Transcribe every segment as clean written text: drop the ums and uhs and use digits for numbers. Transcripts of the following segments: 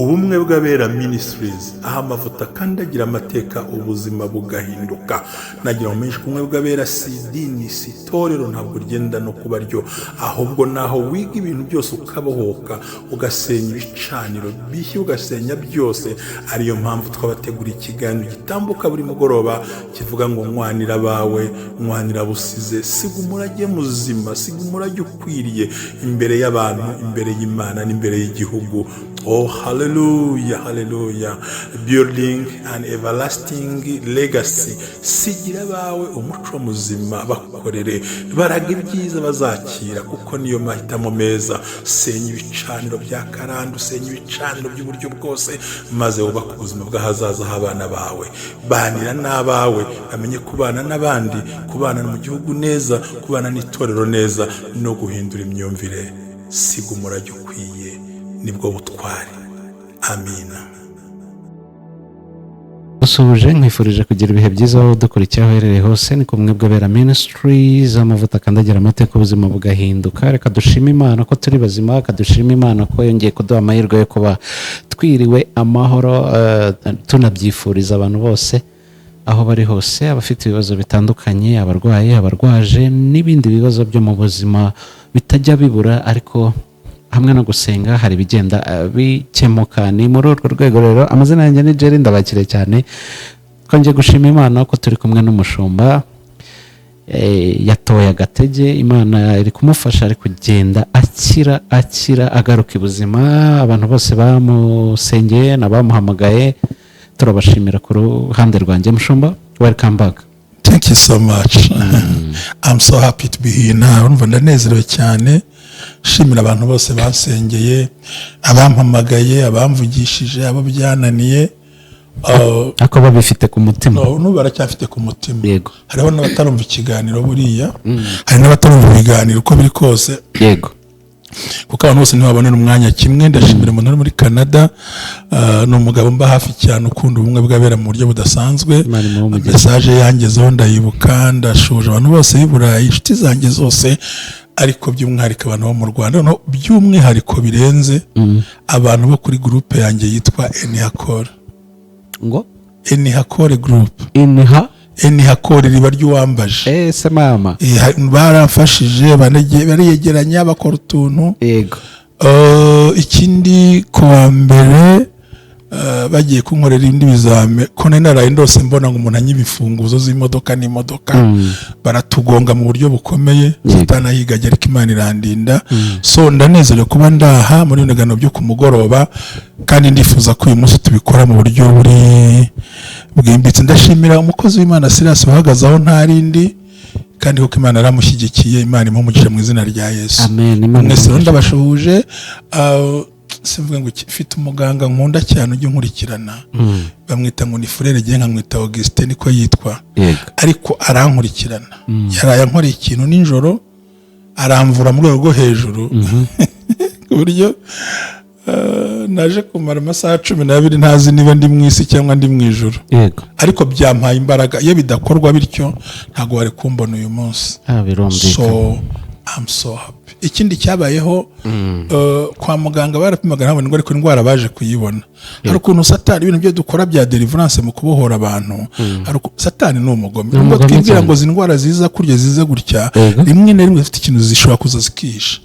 ubumwe bw'abera ministries aho amavuta kandi agira amateka ubuzima bugahinduka. Nagira ngo menshi kumwe bw'abera si idini si itorero, ntabwo rigenda no kuba ryo, ahubwo naho wiga ibintu byose ukabohoka ugasenya ibicaniro bishya ugasenya byose. Ariyo mpamvu twabategura ikiganiro gitambuka buri mugoroba kivuga ngo nkwanira abawe, nkwanira busize, siga umurage muzima, siga umurage ukwiriye imbere y'abantu, imbere y'Imana n'imbere y'igihugu. Oh, hallelujah, hallelujah. Building an everlasting legacy. Sigira bawe umuco muzima bakorere, baraga ibyiza bazakira kuko niyo mahitamo meza. Senya ibicaniro bya karande, senya ibicaniro by'uburyo bwose, maze wubaka ubuzima bw'ahazaza h'abana bawe. Banira n'abawe, bamenye kubana n'abandi, kubana mu gihugu neza, kubana n'itorero neza, no guhindura imyumvire. Siga umurage ukwiye, nibwo butwari. Amina. Usubuje nkwifurije kugira ibihe byiza aho dukurikiye aho uherereye hose. Ni kumwe bw'abera ministries, amavuta akandagira amateka ubuzima bugahinduka. Reka dushime Imana ko turi bazima, kadushime Imana ko yongeye kuduha amahirwe yo kuba twiriwe amahoro. Tunabyifuriza abantu bose aho bari hose, abafite ibibazo bitandukanye, abarwaye, abarwaje n'ibindi bibazo byo mu buzima bitajya bibura, ariko hamwe no gusenga hari bigenda bikemuka. Ni muri urwo rwego rero amazina yanjye ni Jerry, ndabakire cyane. Twongeye gushima Imana ko turi kumwe n'umushumba yatoye agatege. Imana iri kumufasha, ari kugenda akira agaruka ibuzima. Abantu bose bamusengeye n'abamuhamagaye turabashimira ku ruhande rwanjye. Mushumba, welcome back. Thank you so much. I'm so happy to be here now. Urumva ndanezerewe cyane. Shimira abantu bose basengeye, abampamagaye, abamvugishije, abo byananiye. Ako babifite ku mutima. No, baracyafite ku mutima. Yego. Hariho n'abatarumva ikiganiro buriya. Hari n'abatarumva ibiganiro uko biri kose. Yego. Kuko abantu bose ntibabonera umwanya kimwe. Ndashimira umuntu uri muri Canada, ni umugabo mba hafi cyane ukunda ubumwe bw'abera mu buryo budasanzwe. Message yangezeho ndayibuka, ndashuje abantu bose b'i Burayi, inshuti zanjye zose, ariko by'umwihariko abantu bo mu Rwanda, no by'umwihariko birenze abantu bo kuri groupe yanjye yitwa Enihakore. Ngo Enihakore group. Enihakore riba ry'uwambaje. Se mama. Baramfashije, bariyegeranya bakora utuntu. Yego. Ikindi kuwa mbere bagiye kunkorera indi bizame ko naraye ndose mbona ngo umuntu anyibifunguzo z'imodoka n'imodoka baratugonga mu buryo bukomeye. Satana yigajya ariko Imana irandinda. So ndanezerewe kuba ndaha muri ndagano byo kumugoroba, kandi ndifuza ko uyu munsi tubikora mu buryo buri bwimbitse. Ndashimira umukozi w'Imana Silas uhagaze aho ntarindi, kandi kuko Imana aramushyigikiye. Imana imumugisha mu izina rya Yesu. Amen. Mwese ndabashuhuje. Sivuga ngo ifite umuganga nkunda cyane ujye nkurikirana, bamwita ngo ni Frere gihe nkamwita Augustin niko yitwa. Ariko arankurikirana. Yaraye ankoreye ikintu nijoro, aramvura mu rwego rwo hejuru ku buryo naje kumara amasaha 12 ntazi niba ndi mu isi cyangwa ndi mu ijuru. Ariko byampaye imbaraga. Iyo bidakorwa bityo ntago wari kumbona uyu munsi. So I'm so happy. Ikindi cyabayeho kwa muganga barapimaga ntabone ngo ariko indwara baje kuyibona. Hari ukuntu Satani ibintu byo dukora bya deliverance mu kubohora abantu, hari Satani ni umugome. Ngo twibwira ngo zindwara ziza kurya zize gutya, rimwe na rimwe zifite ikintu zishobora kuza zikihisha.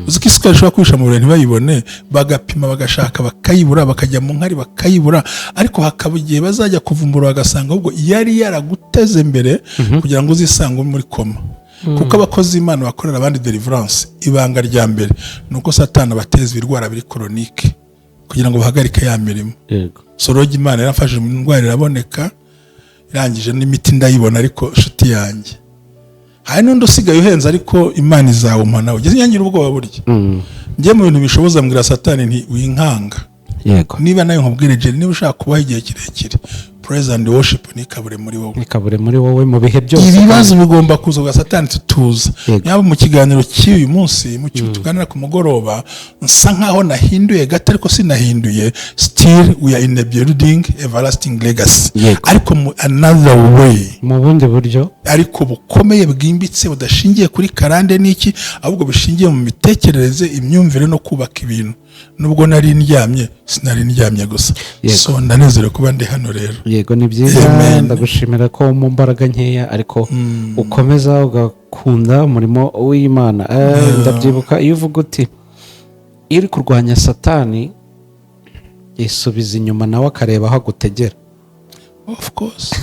Uzikisuka zishobora kwisha mu bintu bayibone, bagapima bagashaka bakayibura, bakajya mu nkari bakayibura, ariko hakaba igihe bazajya kuvumbura bagasanga ahubwo yari yaraguteze mbere kugira ngo uzisange muri koma. Kuko abakozi Imana bakorera abandi deliverance, ibanga rya mbere nuko Satani abateza ibirwara biri chronique kugira ngo bahagarike ya mirimo. So rogi Imana yarafashe mu ndwara iraboneka, irangije n'imiti ndayibona, ariko shuti yanjye hari n'undi usigaye uhenze, ariko Imana izawumana. Ugeze nyangira ubwoba burya. Ngiye mu bintu bishoboza mbwira Satani nti winkanga. Niba nayo nkubwire Jerry, niba ushaka kubaho igihe kirekire, praise and worship nikabure muri wowe mu bihe byose. Ibibazo bigomba kuza uga Satani tutuza. Nyabo mu kiganiro cy'uyu munsi mu tuganira ku mugoroba, nsa nkaho nahinduye gato, ariko sinahinduye. Still we are in the building everlasting legacy. Ariko mu another way, mu bundi buryo, ariko bukomeye bwimbitse budashingiye kuri karande n'iki, ahubwo bishingiye mu mitekerereze, imyumvire no kubaka ibintu. nubwo nari ndyamye sinari ndyamye gusa. So ndanezerewe kuba ndi hano rero. Yego ni byiza, ndagushimira ko mu mbaraga nkeya ariko ukomeza ugakunda umurimo w'Imana. Ndabyibuka iyo uvuga uti iyo uri kurwanya Satani yisubiza inyuma nawe akareba aho agutegera. Of course.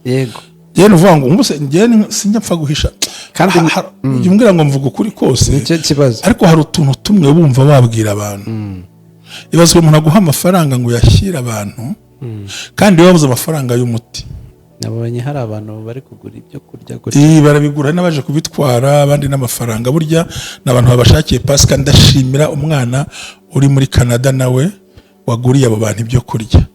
Yego. Njye nuvuga ngo umuse njye sinjya guhisha kandi umbwira ngo mvuga ukuri kose nicyo kibazo, ariko hari utuntu tumwe bumva babwira abantu. Ibazwe umuntu aguha amafaranga ngo yashyira abantu kandi wabuze amafaranga y'umuti. Nabonye hari abantu bari kugura ibyo kurya gutya, barabigura n'abaje kubitwara abandi n'amafaranga. Burya n'abantu babashakiye Pasika. Ndashimira umwana uri muri Canada nawe waguriye abo bantu ibyo kurya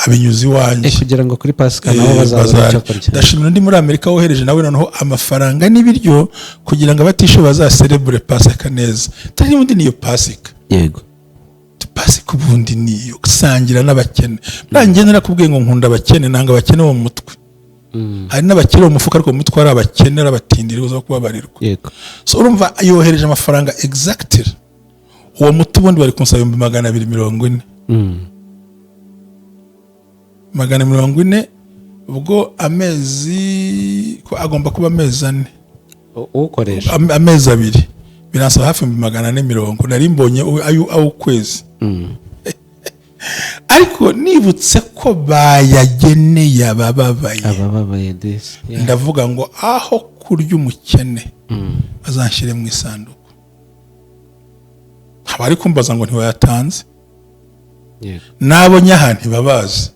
abinyuzi wanjye kugira ngo kuri Pasika nabo bazabona icyo kurya. Ndashimira undi muri Amerika wohereje nawe noneho amafaranga n'ibiryo kugira ngo abatisho bazaserebure Pasika neza. Tari ubundi niyo Pasika. Yego. Pasika ubundi niyo gusangira n'abakene. Nanjye narakubwiye ngo nkunda abakene, nanga abakene mu mutwe. Hari n'abakene mu mufuka ariko mu mutwe ari abakene abatindiri uza kubabarirwa. Yego. So urumva yohereje amafaranga exactly. Uwo muti ubundi bari kunsaba 240. 240 ubwo amezi ko agomba kuba amezi 4 ukoresha amezi 2 biransaba hafi 440. Nari mbonye ayo ukwezi. Ariko nibutse ko bayageneye abababaye desi. Ndavuga ngo aho kurya umukene bazanshyire mu isanduku. Abari kumbaza ngo ntiwayatanze. Nabo nyaha ntibabazi.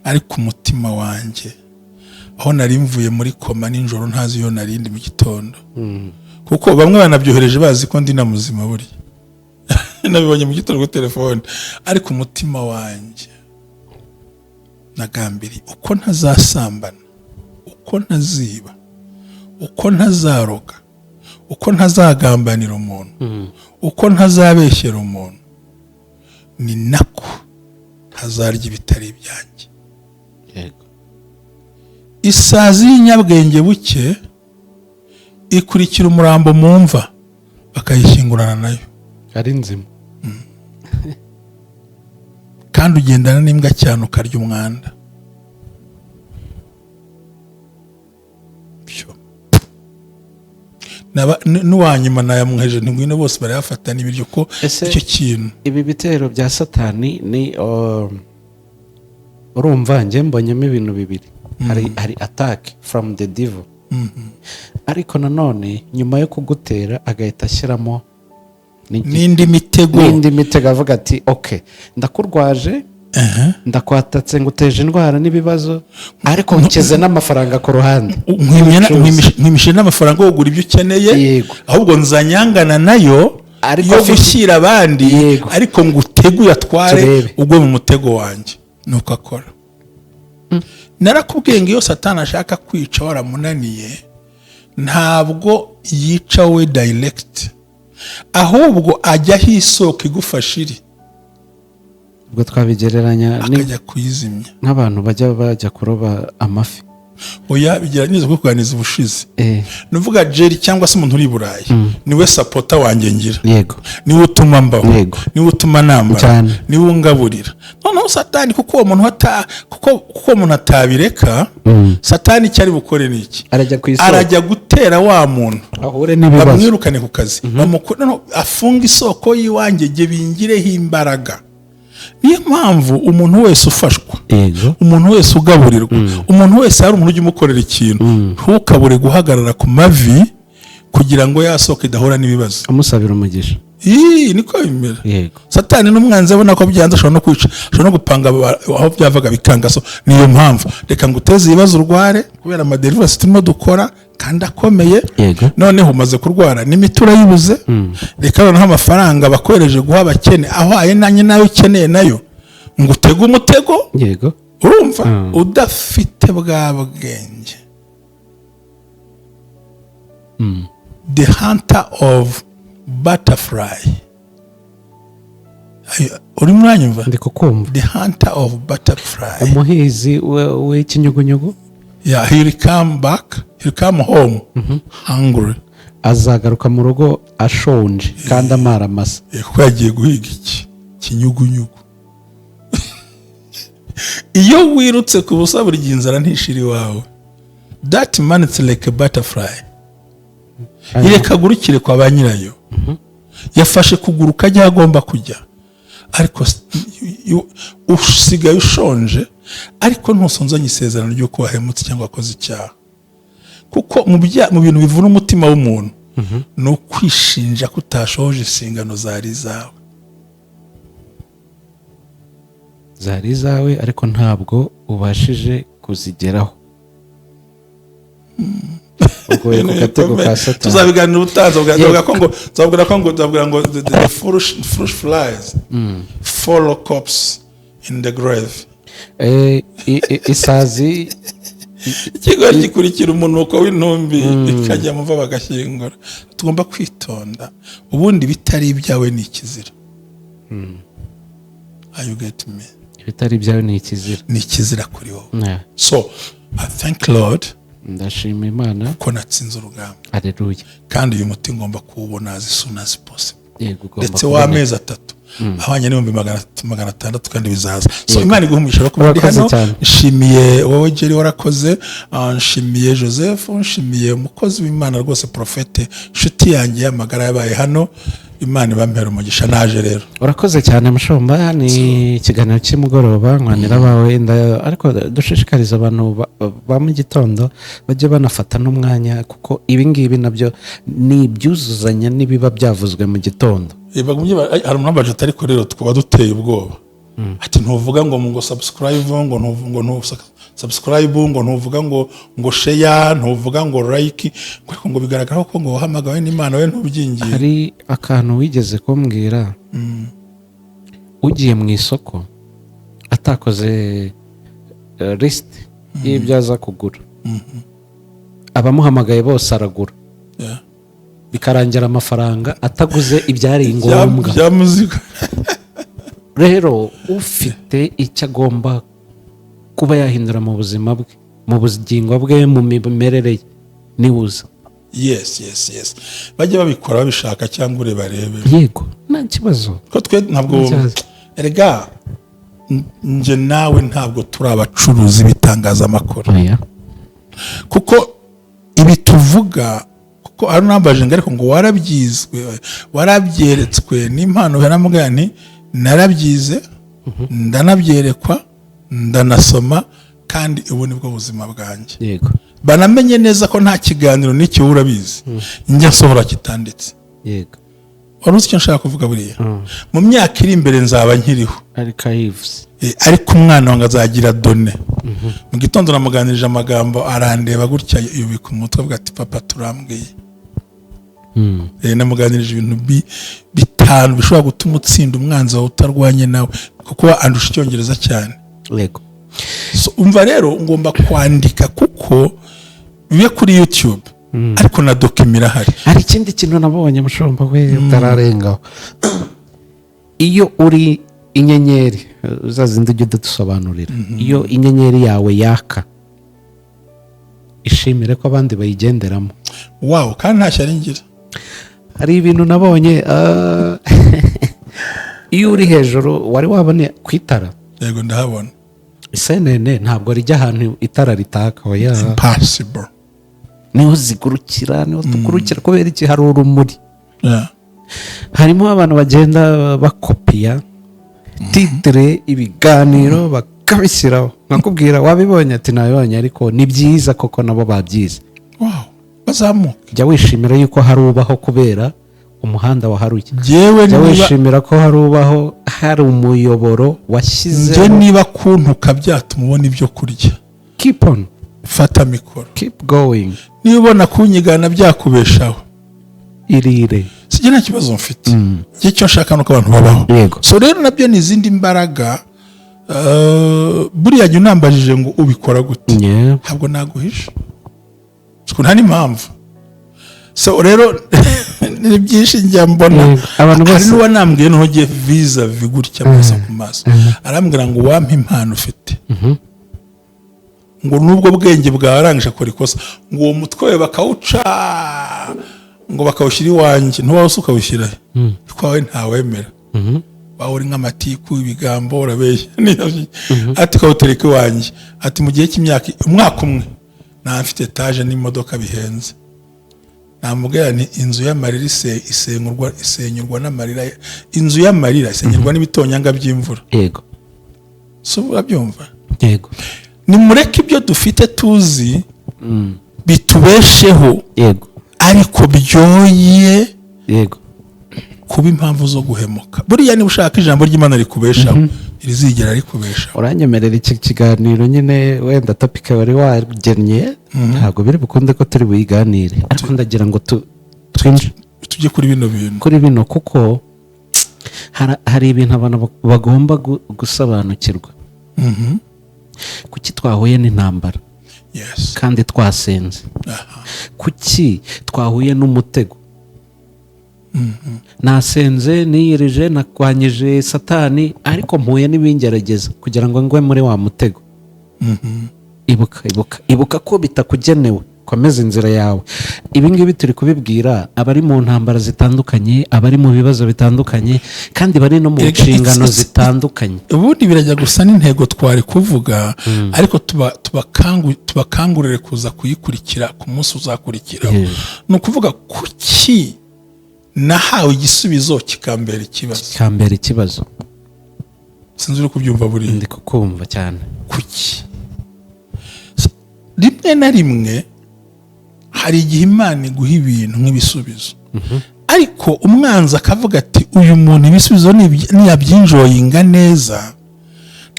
Ariko umutima wanjye aho nari mvuye muri koma ninjoro ntazi yo narindi mu gitondo. Kuko bamwe banabyohereje bazi ko ndi na muzima buri. Nabibonye mu gitondo ku telefone. Ariko umutima wanjye nagambiri uko ntazasambana, uko ntaziba, uko ntazaroga, uko ntazagambanira umuntu, uko ntazabeshyera umuntu, ni nako ntazarya ibitari ibyanjye. Yego. Isazi y'inyabwenge buke ikurikira umurambo mu mva bakayishyingurana nayo ari nzima. Kandi ugendana n'imbwa cyane ukarya umwanda. N'uwanyuma nayamweje ntigwino bose barayafata n'ibiryo ko icyo kintu. Ibi bitero bya Satani ni urumva njye mbonyemo ibintu bibiri. Hari attack from the devil. Ariko nanone nyuma yo kugutera agahita ashyiramo n'indi mitego avuga ati okay ndakurwaje, ndakwatatse nguteje indwara n'ibibazo ariko nkize n'amafaranga ku ruhande. Nkwimishe n'amafaranga yo kugura ibyo ukeneye, ahubwo nzanyangana nayo yo gushyira abandi, ariko nguteguye atware ugwe mu mutego wanjye. Nuko akora. Narakubwiye ngo iyo Satani ashaka kwica waramunaniye ntabwo yica we direct, ahubwo ajyaho isoko igufasha iri. Ubwo twabigereranya akajya kuyizimya nk'abantu bajya kuroba amafi. Oya bigeranyije ko kuganiza ubushize. Nuvuga Jerry cyangwa se umuntu uri Burayi niwe supporter wanjye ngira. Yego. Niwe utuma mbaho. Niwe utuma nambara. Niwe ungaburira. Noneho Satani kuko uwo muntu atabireka, Satani cyari bukore niki? Arajya gutera wa muntu ahure n'ibibazo, bamwirukane ku kazi, afunga isoko yiwanjye ge bingireho imbaraga. Niyo mpamvu umuntu wese ufashwa, umuntu wese ugaburirwa, umuntu wese hari umuntu ujya umukorera ikintu, ntukabure guhagarara ku mavi kugira ngo yasohoke idahura n'ibibazo. Amusabira umugisha. Niko bimera. Satani n'umwanzi abona ko byanze ashobora no kwica, ashobora no gupanga aho byavaga bikanga. So niyo mpamvu reka nguteze ibibazo urware kubera amaderivasi turimo dukora kandi akomeye. Noneho umaze kurwara n'imitura yibuze, reka noneho amafaranga bakohereje guha abakene aho aye nanye nayo ukeneye nayo ngutega umutego. Urumva udafite bwa bwenge. The hunter of butterfly. Uri mwanyumva? Ndikukumva. The hunter of butterfly. Umuhizi w'ikinyugunyugu. Yeah, he'll come back. He'll come home hungry. azagaruka mu rugo ashonje kandi amara amasa kuko yagiye guhiga ikinyugunyugu. Iyo wirutse ku busa buri gihe inzara ntishira iwawe. That man it's like a butterfly. Ireka gurukire kwa ba nyirayo. Yafashe kuguruka ajya agomba kujya, ariko usigaye ushonje, ariko ntusonzanye isezerano ry'uko wahemutse cyangwa wakoze icyaha. Kuko mu bintu bivuna umutima w'umuntu ni ukwishinja ko utashoje insingano zari zawe ariko ntabwo ubashije kuzigeraho. Tuzabiganira ubutaza tuzavuga ngo the foolish flies follow corpse in the grave. Isazi ikigo gikurikira umunuko w'intumbi ikajya muva bagashyingura. Tugomba kwitonda, ubundi bitari ibyawe ni ikizira. Are you get me? Bitari ibyawe ni ikizira, ni ikizira kuri wowe. So I thank Lord, ndashima Imana ko natsinze urugamba. Haleluya. Kandi uyu muti ngomba kuwubona as soon as possible. Ndetse w'amezi 3 ahwanye n'ibihumbi 600 kandi bizaza. So Imana iguhumisha rero kuba ndi hano. Nshimiye wowe Jerry warakoze, nshimiye Joseph, nshimiye umukozi w'Imana rwose Profete, inshuti yanjye y'amagara yabaye hano. Imana bampera umugisha naje rero. Urakoze cyane Mushomba, ni ikiganiro cy'umugoroba nkwanira bawe, ariko dushishikariza abantu ba mu gitondo bajye banafata n'umwanya, kuko ibi ngibi nabyo ni ibyuzuzanya n'ibiba byavuzwe mu gitondo. Hari umuntu baje ariko rero twaba duteye ubwoba. Ati ntuvuga ngo subscribe, ngo subscribe, ngo ntuvuga ngo share, ntuvuga ngo like, ngo bigaragara ko ngo wahamagawe n'Imana we ntubyingiye. Hari akantu wigeze kumbwira, ugiye mu isoko atakoze list y'ibyo aza kugura, abamuhamagaye bose aragura, bikarangira amafaranga ataguze ibyari ngombwa bya muzika. Rero ufite icyo agomba kuba yahindura mu buzima bwe, mu bugingo bwe, mu mimerere ye, nibuza. Yes. Bajye babikora babishaka cyangwa ure barebe. Yego, nta kibazo. Ko twe ntabwo erega nje nawe ntabwo turi abacuruzi bitangazamakuru. Kuko ibi tuvuga, kuko ari nambaje ariko ngo warabyizwe, warabyeretswe n'impano yaramugani, narabyize, ndanabyerekwa, ndanasoma, kandi ubu nibwo buzima bwanjye. Yego. Banamenye neza ko nta kiganiro n'icyo urabizi njya nsohora kitanditse. Yego. Waruzi icyo nshaka kuvuga buriya? Mu myaka iri imbere nzaba nkiriho, ariko umwana wanjye azagira done. Mu gitondo namuganirije amagambo arandeba gutya yubika umutwe avuga ati papa turambwiye. Namuganirije ibintu 5 bishobora gutuma utsinda umwanzi wawe utarwanye nawe, kuko andusha Icyongereza cyane. Yego. So umva rero ngomba kwandika kuko bibe kuri YouTube, ariko na dokumira hari. Hari ikindi kintu nabonye Mushomba we utararengaho. Iyo uri inyenyeri, uzazinde ujye dusobanurira. Iyo inyenyeri yawe yaka, ishimire ko abandi bayigenderamo. Wow, kandi ntashya ringira. Hari ibintu nabonye, iyo uri hejuru wari wabone kwitara. Yego ndahabona. Isenene ntabwo rijya ahantu itara ritaka. Impossible. Niho zigurukira, niho tukurukira kubera iki hari urumuri. Harimo abantu bagenda bakopiya titre ibiganiro bakabishyiraho, nkakubwira wabibonye ati nabibonye, ariko ni byiza koko nabo babyize. Wow, bazamuka. Jya wishimira yuko hari ubaho kubera umuhanda waharuye. Jya wishimira ko hari ubaho, hari umuyoboro washyizeho. Nje niba kuntuka byatuma ubona ibyo kurya. Keep on. Fata mikoro. Keep going. Niba ubona kunyigana byakubeshaho, irire. Sijye nta kibazo mfite. Icyo nshaka nuko abantu babaho. Yego. So rero nabyo ni izindi mbaraga. Buriya jya unambajije ngo ubikora gute. Ntabwo naguhisha. Nta n'impamvu. So rero ni byinshi njya mbona. Hari n'uwa nambwiye ntugiye visa vigutya amaso ku maso. Arambwira ngo wampe impano ufite. ngo nubwo bwenge bwarangije akora ikosa, ngo uwo mutwe we bakawuca ngo bakawushyira iwanjye ntuwawusa ukawushyira kwawe ntawemera wawe uri nk'amatiku ibigambo urabeshya ati kawutereka iwanjye ati mu gihe cy'imyaka umwaka umwe nta mfite etaje n'imodoka bihenze namubwira ni inzu y'amarira isenyurwa n'amarira inzu y'amarira isenyurwa n'ibitonyanga by'imvura yego so urabyumva yego nimureke ibyo dufite tuzi bitubesheho yego ariko byoye yego kuba impamvu zo guhemuka buriya niba ushaka ijambo ry'Imana rikubeshaho rizigera rikubeshaho uranyemerera iki kiganiro nyine wenda topic wari wagennye ntabwo biri bukunde ko turi buyiganire ariko ndagira ngo tujye kuri bino bintu kuri bino kuko hari ibintu abantu bagomba gusobanukirwa kuki twahuye n'intambara kandi twasenze kuki twahuye n'umutego nasenze niyirije nakwanyije satani ariko mpuye n'ibingerageza kugira ngo ngwe muri wa mutego ibuka ko bitakugenewe komeza inzira yawe ibi ngibi turi kubibwira abari mu ntambara zitandukanye abari mu bibazo bitandukanye kandi bari no mu nshingano zitandukanye ubundi birajya gusa n'intego twari kuvuga ariko tubakangurire kuza kuyikurikira ku munsi uzakurikira ni ukuvuga kuki nahawe igisubizo kikambera ikibazo sinzi uri kubyumva buri ndi kukumva cyane kuki rimwe na rimwe hari igihe Imana iguha ibintu nk'ibisubizo ariko umwanzi akavuga ati uyu muntu ibisubizo niyabyinjoyinga neza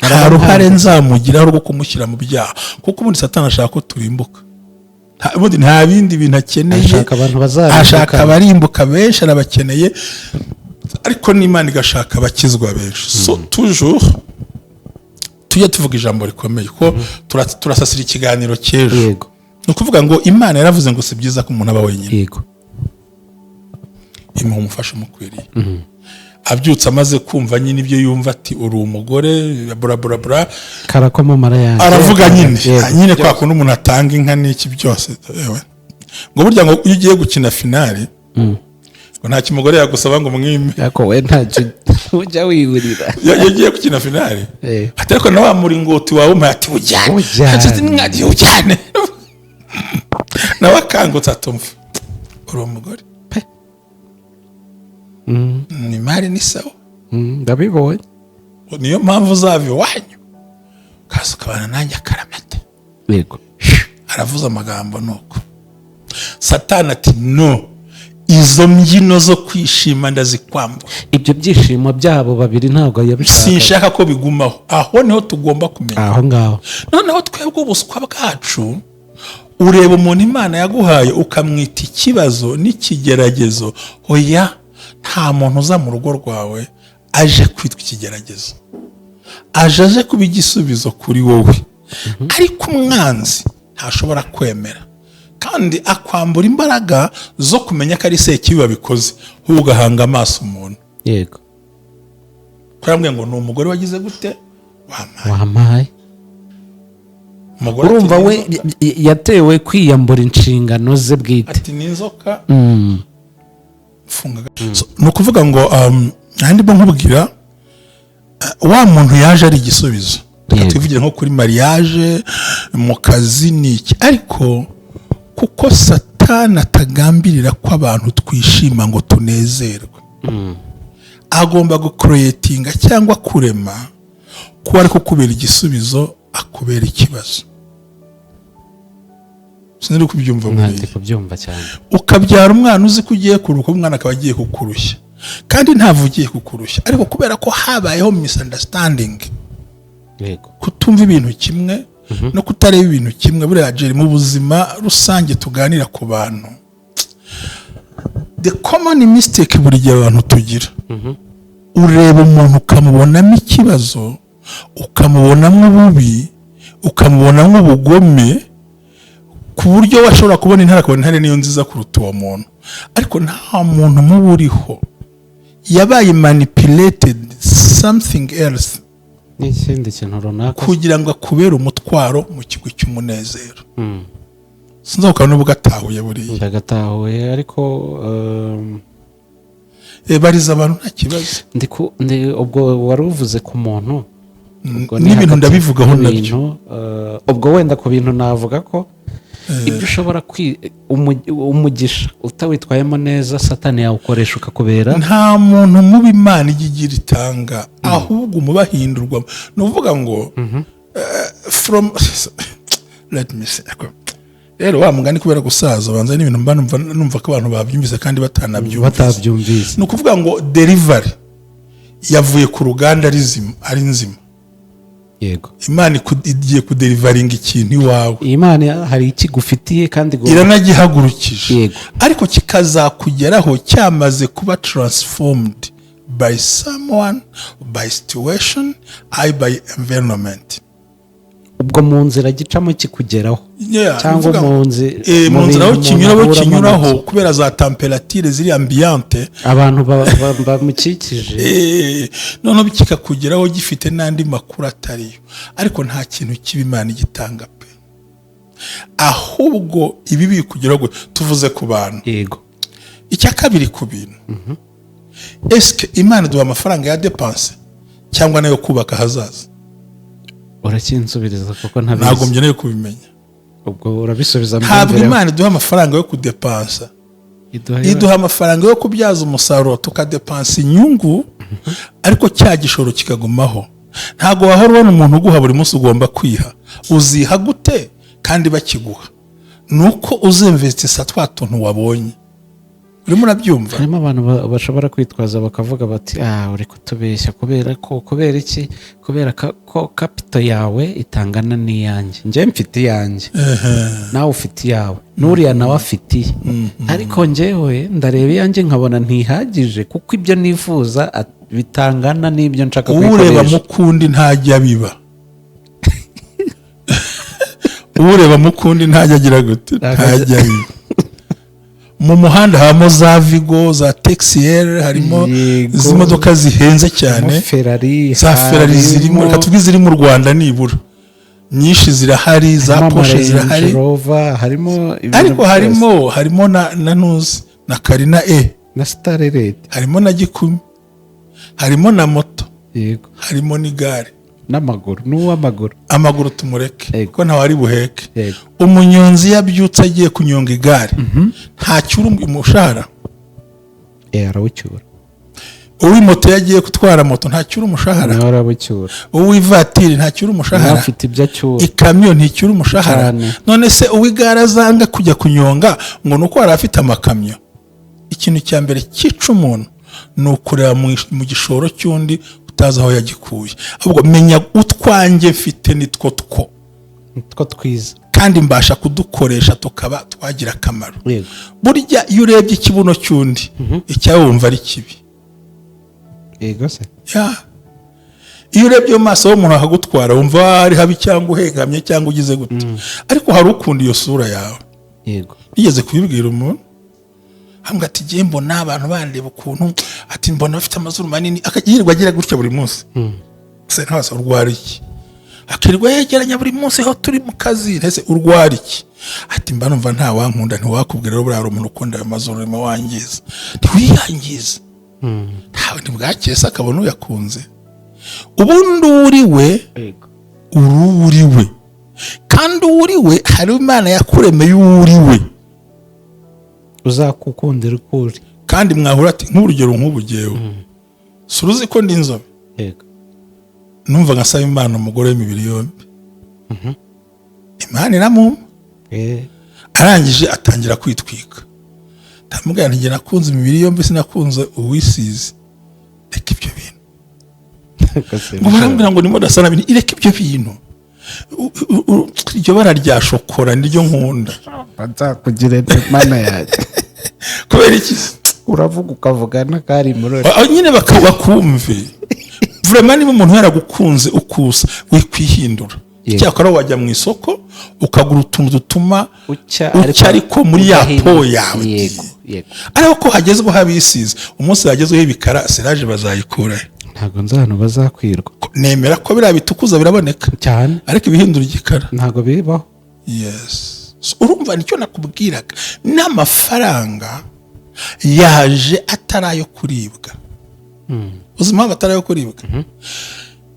nta ruhare nzamugiraho rwo kumushyira mu byaha kuko ubundi Satani ashaka ko turimbuka ubundi nta bindi bintu akeneye ashaka abarimbuka benshi arabakeneye ariko n'Imana igashaka abakizwa benshi so toujours tujye tuvuga ijambo rikomeye ko turasasira ikiganiro cy'ejo ni ukuvuga ngo Imana yaravuze ngo si byiza ko umuntu aba wenyine imuha umufasha umukwiriye abyutse amaze kumva nyine ibyo yumva ati uri umugore burabura karakoma mara yanjye aravuga nyine kwa kundi umuntu atanga inka n'iki byose ngo burya ngo iyo ugiye gukina finale ngo nta kimugore yagusaba ngo mwime yako we ntacyo ujya wiburira iyo ugiye gukina finale ati ariko na wa muringoti wawe ati ujyane nawe akangutse atumva uri umugore ni mari ni sawa ndabibonye niyo mpamvu uzava iwanyu kaza ukabana nanjye akaramata yego aravuze amagambo nuko Satani ati no izo mbyino zo kwishima ndazikwambura ibyo byishimo byabo babiri ntabwo yabishaka sinshaka ko bigumaho aho niho tugomba kumenya aho ngaho noneho twebwe ubuswa bwacu ureba umuntu Imana yaguhaye ukamwita ikibazo n'ikigeragezo oya nta muntu uza mu rugo rwawe aje kwitwa ikigeragezo aje kuba igisubizo kuri wowe ariko umwanzi ntashobora kwemera kandi akwambura imbaraga zo kumenya ko ari sekibi wabikoze ugahanga amaso umuntu yego kurambwe ngo ni umugore wagize gute wamaye urumva we yatewe kwiyambura inshingano ze bwite ati ni inzoka ni ukuvuga ngo nandi bo nkubwira wa muntu yaje ari igisubizo tuvugira nko kuri mariage mu kazi niki ariko kuko Satani atagambirira ko abantu twishima ngo tunezerwe agomba gucreatinga cyangwa kurema kuba ariko kubera igisubizo akubera ikibazo sinari kubyumva cyane ukabyara umwana uzi ko ugiye kuruka umwana akaba agiye kukurushya kandi ntavugiye kukurushya ariko kubera ko habayeho misunderstanding kutumva ibintu kimwe no kutareba ibintu kimwe buriya Jerry mu buzima rusange tuganira ku bantu the common mistake buri gihe abantu tugira ureba umuntu ukamubonamo ikibazo ukamubonamo ububi ukamubonamo ubugome ku buryo washobora kubona intare akabona intare niyo nziza kuruta uwo muntu ariko nta muntu muba uriho yabaye manipulated something else n'ikindi kintu runaka kugira ngo akubere umutwaro mu kigo cy'umunezero sinzi ukabona ubwo atahuye buriya ndagatahuye ariko bariza abantu nta kibazo ubwo wari uvuze ku muntu n'ibintu ndabivugaho nabyo ubwo wenda ku bintu navuga ko ibyo ushobora umugisha utawitwayemo neza satani yawukoresha ukakubera nta muntu mubi Imana igira itanga ahubwo umubahindurwa ni uvuga ngo from let me say rero wa mugani kubera gusaza banza n'ibintu mba numva ko abantu babyumvise kandi batabyumvise ni ukuvuga ngo delivery yavuye ku ruganda ari nzima yego Imana igiye kuderivaringa ikintu iwawe Imana hari ikigufitiye kandi iranagihagurukije yego ariko kikazakugeraho cyamaze kuba transformed by someone, by situation, by environment. ubwo mu nzira gicamo kikugeraho cyangwa mu nzira aho kinyuraho kubera za temperature ziri ambiante abantu bamukikije none kikakugeraho gifite n'andi makuru atariyo ariko nta kintu kibi Imana igitanga pe ahubwo ibi bikugeraho tuvuze ku bantu yego icya kabiri ku bintu eske Imana duha amafaranga ya dépense cyangwa nayo kubaka hazaza urakinsubiriza kuko ntabizi ntabwo mbyene kubimenya ubwo urabisubiza ntabwo Imana duha amafaranga yo kudepansa iduha amafaranga yo kubyaza umusaruro tukadepansa inyungu ariko cya gishoro kikagumaho ntabwo wahora ubona umuntu uguha buri munsi ugomba kwiha uziha gute kandi bakiguha nuko uzinvestisa twa tuntu wabonye urimo urabyumva harimo abantu bashobora kwitwaza bakavuga bati uri kutubeshya kubera iki kubera ko capital yawe itangana n'iyanjye njye mfite iyanjye nawe ufite iyawe n'uriya nawe afitiye ariko njyewe ndareba iyanjye nkabona ntihagije kuko ibyo nifuza bitangana n'ibyo nshaka kwikoresha ureba mukundi ntajya biba ureba mukundi ntajya agira gute ntajya biba mu muhanda habamo za Vigo za Texier harimo izi modoka zihenze cyane za Ferrari zirimo reka tuvuge ziri mu Rwanda nibura nyinshi zirahari za Porsche zirahari ariko harimo na Nuzi na Carina na Starlet harimo na Gikumi harimo na moto yego harimo n'igare n'amaguru n'uw'amaguru amaguru tumureke ko ntawe ari buheke umunyonzi yabyutse agiye kunyonga igare ntacyura umushahara arawucyura uw'imoto yagiye gutwara moto ntacyura umushahara arawucyura uw'ivatiri ntacyura umushahara afite ibyo acyura ikamyo nticyura umushahara none se uw'igare azanga kujya kunyonga ngo nuko yari afite amakamyo ikintu cya mbere cyica umuntu ni ukureba mu gishoro cy'undi utazi aho yagikuye ahubwo menya utwanjye mfite nitwo twiza kandi mbasha kudukoresha tukaba twagira akamaro burya iyo urebye ikibuno cy'undi icyawe wumva ari kibi yego se iyo urebye mu maso y'umuntu akagutwara wumva ari habi cyangwa uhegamye cyangwa ugize gute ariko hari ukunda iyo sura yawe yego nigeze kubibwira umuntu hambwa ati giye mbona abantu bandeba ukuntu ati mbona bafite amazuru manini akagirirwa agira gutya buri munsi se ntawasa urwara iki akirirwa yegeranya buri munsi aho turi mu kazi ntese urwara iki ati mba numva nta wankunda ntiwakubwira rero buriya umuntu ukunda ayo mazuru urimo wangiza ntiwiyangiza ntawe ntibwakese akabona uyakunze ubundi uriwe uriwe kandi uriwe hari Imana yakuremeye uriwe uzakukundira ukuri kandi mwahura ati nk'urugero nk'ubugewe suruzi ko ndi inzobe yego numva ngasaba Imana umugore w'imibiri yombi Imana iramumpa arangije atangira kwitwika ndamubwira nti nakunze imibiri yombi sinakunze uwisize reka ibyo bintu ngo barambwira ngo nimo dasana bintu ireka ibyo bintu iryo bara rya shokora niryo nkunda nzakugire Imana yanjye kubera iki uravuga ukavugana kari muri nyine bakumve vraiment niba umuntu yaragukunze ukusa wikwihindura cyakora wajya mu isoko ukagura utuntu dutuma ucya ariko muri ya po yawe yego ariko ko hagezweho habisize umunsi hagezweho ibikara seraje bazayikura ntabwo nzi ahantu bazakwirwa nemera ko biriya bitukuza biraboneka cyane ariko ibihindura igikara ntabwo bibaho yes urumva nicyo nakubwiraga, n'amafaranga yaje atarayo kuribwa. Uzima atarayo kuribwa.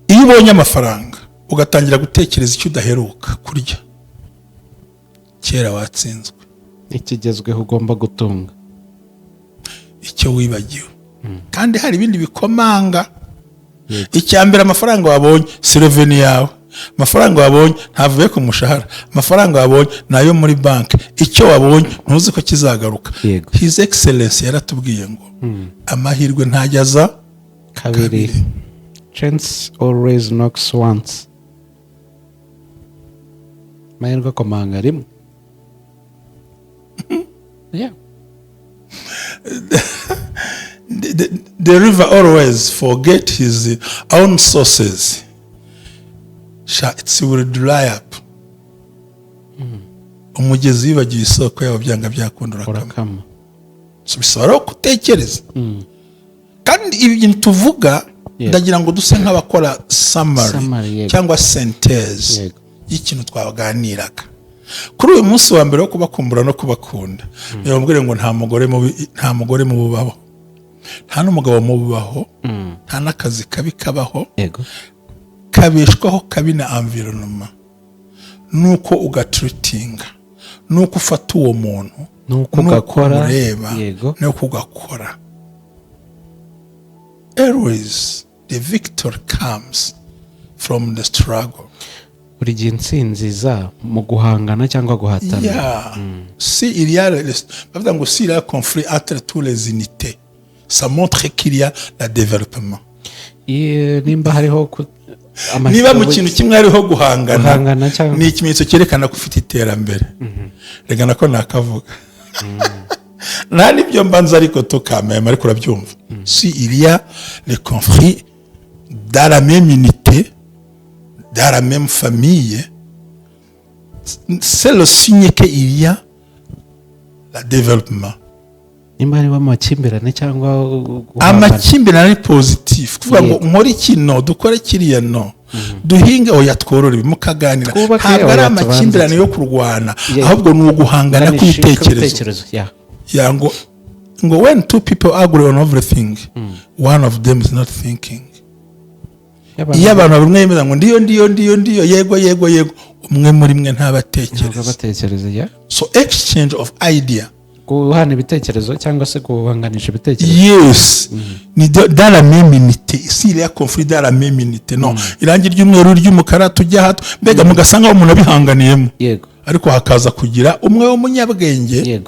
Iyo ubonye amafaranga ugatangira gutekereza icyo udaheruka kurya, kera watsinzwe. ikigezweho ugomba gutunga, icyo wibagiwe. Kandi hari ibindi bikomanga. Icya mbere, amafaranga wabonye si reveni yawe, amafaranga wabonye ntavuye ku mushahara, amafaranga wabonye nayo muri banki. Icyo wabonye ntuzi ko kizagaruka. His Excellency yaratubwiye ngo amahirwe ntajyaza kabiri. Chance always knocks once. Amahirwe akomanga rimwe. Yeah. The river always forget his own sources. It will dry up. Umugezi wibagiwe isoko yawe byanga byakunda urakama. Bisaba gutekereza. Kandi ibi bintu tuvuga ndagira ngo duse nk'abakora summary cyangwa synthèse y'ikintu twaganiraga. Kuri uyu munsi wa mbere wo kubakumbura no kubakunda, yambwire ngo nta mugore mu bubaho, nta n'umugabo mu bubaho, nta n'akazi kabi kabaho, kabeshwaho kabi na environment. Nuko ugatreatinga, nuko ufata uwo muntu, nuko ugakora, nuko ugakora. Always the victory comes from the struggle. Buri gihe intsinzi iza mu guhangana cyangwa guhatana. Si il y a bavuga s'il y a conflit entre toutes les unités, ça montre qu'il y a le développement. Nimba hariho niba mu kintu kimwe hariho guhangana ni ikimenyetso cyerekana ko ufite iterambere. Rega nako nakavuga. Nta nibyo mbanza ariko tukamema ariko urabyumva. Si il y a les conflits dans la même unité, dans la même famille, c'est le signe qu'il y a le développement. Nimba hariho amakimbirane cyangwa amakimbirane ari positif, kuvuga ngo nkore kino dukore kiriya no duhinge oya tworore bimukaganira, ntabwo ari amakimbirane yo kurwana, ahubwo ni uguhangana kw'ibitekerezo. Ngo when two people agree on everything, one of them is not thinking. Iyo abantu bamwe bemeza ngo ndiyo yego, umwe muri mwe ntabatekereza. So exchange of idea, guhana ibitekerezo cyangwa se guhanganisha ibitekerezo. Yes. Ni dans la même unité. S'il y a conflit dans la même unité, non. Irangi ry'umweru ry'umukara tujya hato mbega mugasanga umuntu abihanganiyemo. Ariko hakaza kugira umwe w'umunyabwenge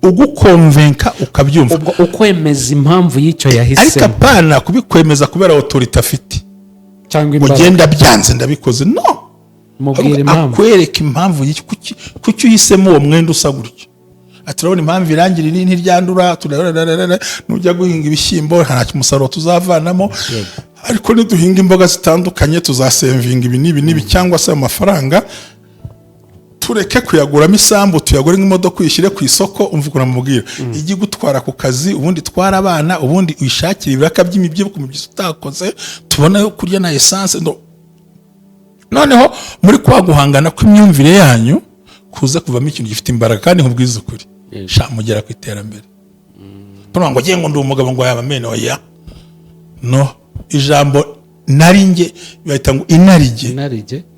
ugukonvenka ukabyumva, ukwemeza impamvu y'icyo yahisemo. Ariko apana kubikwemeza kubera autorité afite cyangwa ugenda byanze ndabikoze, no. Mubwira impamvu, akwereka impamvu kuki uhisemo uwo mwenda usa gutyo. Aturabona impamvu irangira iri ntiryandura, nujya guhinga ibishyimbo nta umusaruro tuzavanamo. Ariko niduhinga imboga zitandukanye tuzasevinga ibi nibi cyangwa se amafaranga tureke kuyaguramo isambu tuyagure nk'imodoka uyishyire ku isoko. Umvugura mubwira ijye gutwara ku kazi, ubundi twara abana, ubundi uyishakira ibiraka by'imibyibuko mu byose utakoze, tubona yo kurya na essence. Noneho muri kwa guhangana kw'imyumvire yanyu kuza kuvamo ikintu gifite imbaraga. Kandi nkubwiza ukuri mugera ku iterambere. Ngo ngiye ngo ndi umugabo ngo yaba mene oya, no. Ijambo naringe bahita ngo inarige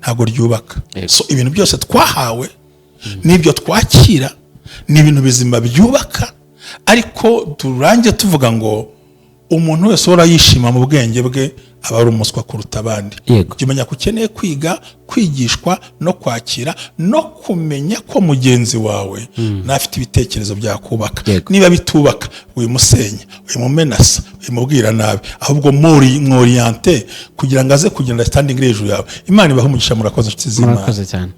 ntago ryubaka. So ibintu byose twahawe n'ibyo twakira ni ibintu bizima byubaka, ariko turange tuvuga ngo umuntu wese ora yishima mu bwenge bwe aba ari umuswa kuruta abandi. Kumenya ko ukeneye kwiga, kwigishwa no kwakira no kumenya ko mugenzi wawe nafite ibitekerezo byakubaka. Niba bitubaka uyimusenya, uyimumenasa, uyimubwira nabi, ahubwo mworiente kugira ngo aze kugenda standing hejuru yawe. Imana ibahe umugisha. Murakoze nshuti z'Imana. Murakoze cyane.